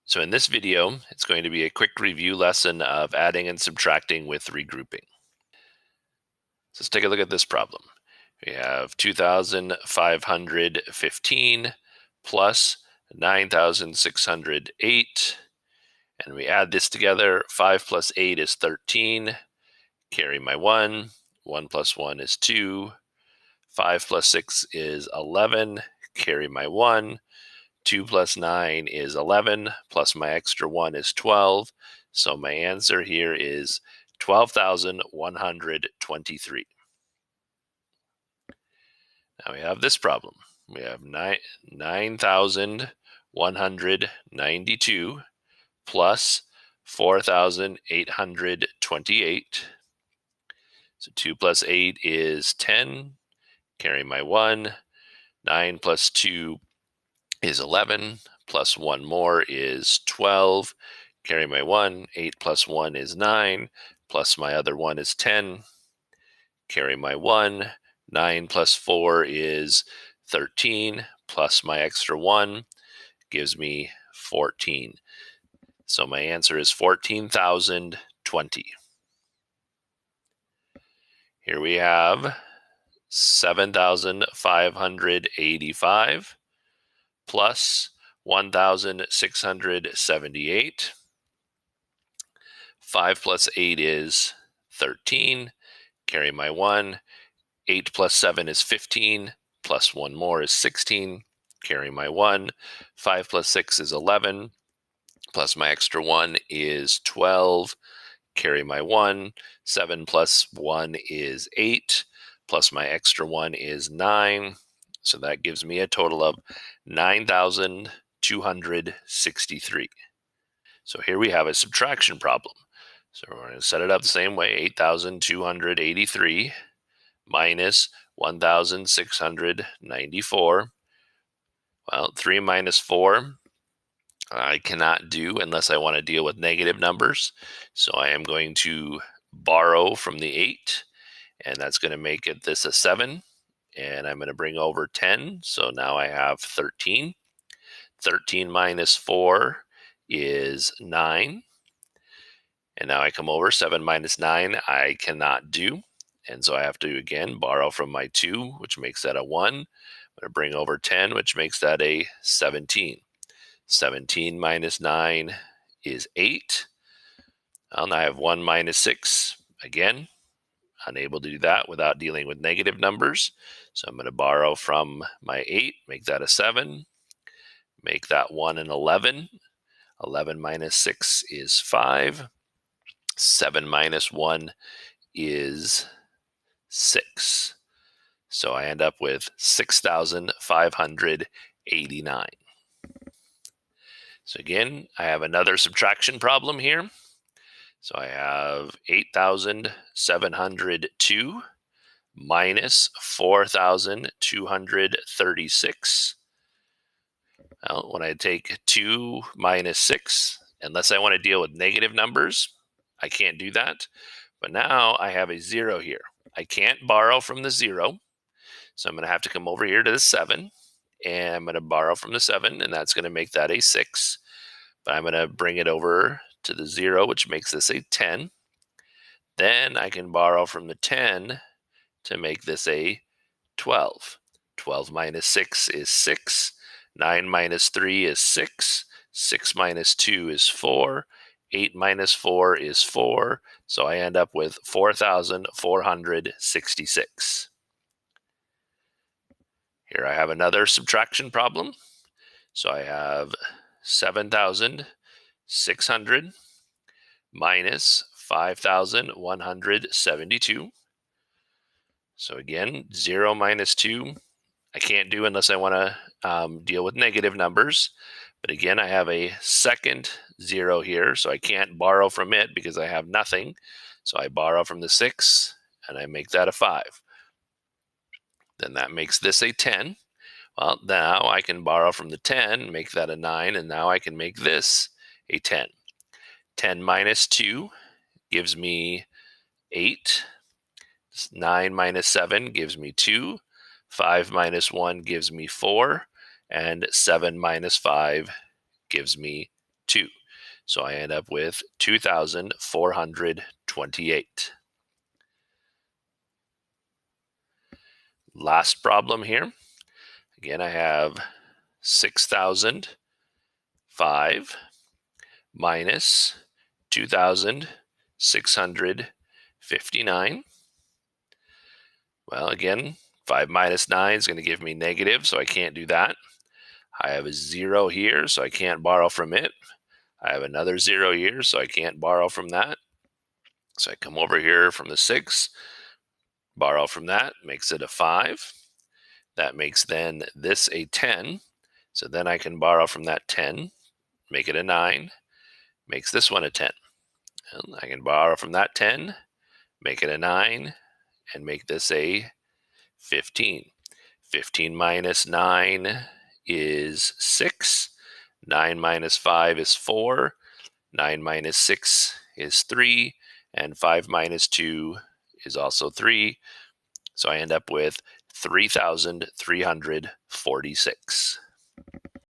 So in this video, it's going to be a quick review lesson of adding and subtracting with regrouping. So let's take a look at this problem. We have 2,515 plus 9,608, and we add this together. 5 plus 8 is 13. Carry my 1. 1 plus 1 is 2. 5 plus 6 is 11. Carry my 1. 2 plus 9 is 11, plus my extra 1 is 12. So my answer here is 12,123. Now we have this problem. We have 9,192 plus 4,828. So 2 plus 8 is 10. Carry my 1. 9 plus 2 is 11, plus 1 more is 12. Carry my 1. 8 plus 1 is 9, plus my other 1 is 10. Carry my 1. 9 plus 4 is 13, plus my extra 1 gives me 14. So my answer is 14,020. Here we have 7,585 plus 1,678. 5 plus 8 is 13. Carry my 1. 8 plus 7 is 15. Plus 1 more is 16. Carry my 1. 5 plus 6 is 11. Plus my extra 1 is 12. Carry my 1. 7 plus 1 is 8. Plus my extra 1 is 9. So that gives me a total of 9,263. So here we have a subtraction problem. So we're going to set it up the same way. 8,283 minus 1,694. Well, 3 minus 4 I cannot do unless I want to deal with negative numbers. So I am going to borrow from the 8, and that's going to make it this a 7. And I'm going to bring over 10. So now I have 13. 13 minus 4 is 9. And now I come over. 7 minus 9 I cannot do. And so I have to, again, borrow from my 2, which makes that a 1. I'm going to bring over 10, which makes that a 17. 17 minus 9 is 8. Well, now I have 1 minus 6. Again, unable to do that without dealing with negative numbers. So I'm going to borrow from my 8, make that a 7. Make that 1 an 11. 11 minus 6 is 5. 7 minus 1 is 6. So I end up with 6,589. So again, I have another subtraction problem here. So I have 8,702 minus 4,236. Well, when I take 2 minus 6, unless I want to deal with negative numbers, I can't do that. But now I have a 0 here. I can't borrow from the 0. So I'm going to have to come over here to the 7. And I'm going to borrow from the 7, and that's going to make that a 6. But I'm going to bring it over to the 0, which makes this a 10. Then I can borrow from the 10 to make this a 12. 12 minus 6 is 6. 9 minus 3 is 6. 6 minus 2 is 4. 8 minus 4 is 4. So I end up with 4,466. Here I have another subtraction problem. So I have 7,600 minus 5,172. So again, 0 minus 2, I can't do unless I want to deal with negative numbers. But again, I have a second 0 here, so I can't borrow from it because I have nothing. So I borrow from the 6, and I make that a 5. Then that makes this a 10. Well, now I can borrow from the 10, make that a 9, and now I can make this a 10. 10 minus 2 gives me 8. 9 minus 7 gives me 2. 5 minus 1 gives me 4. And 7 minus 5 gives me 2. So I end up with 2,428. Last problem here. Again, I have 6,005 minus 2,659. Well, again, 5 minus 9 is going to give me negative, so I can't do that. I have a 0 here, so I can't borrow from it. I have another 0 here, so I can't borrow from that. So I come over here from the 6, borrow from that, makes it a 5. That makes then this a 10. So then I can borrow from that 10, make it a 9, makes this one a 10. And I can borrow from that 10, make it a 9, and make this a 15. 15 minus 9 is 6. 9 minus 5 is 4. 9 minus 6 is 3. And 5 minus 2 is also 3. So I end up with 3,346.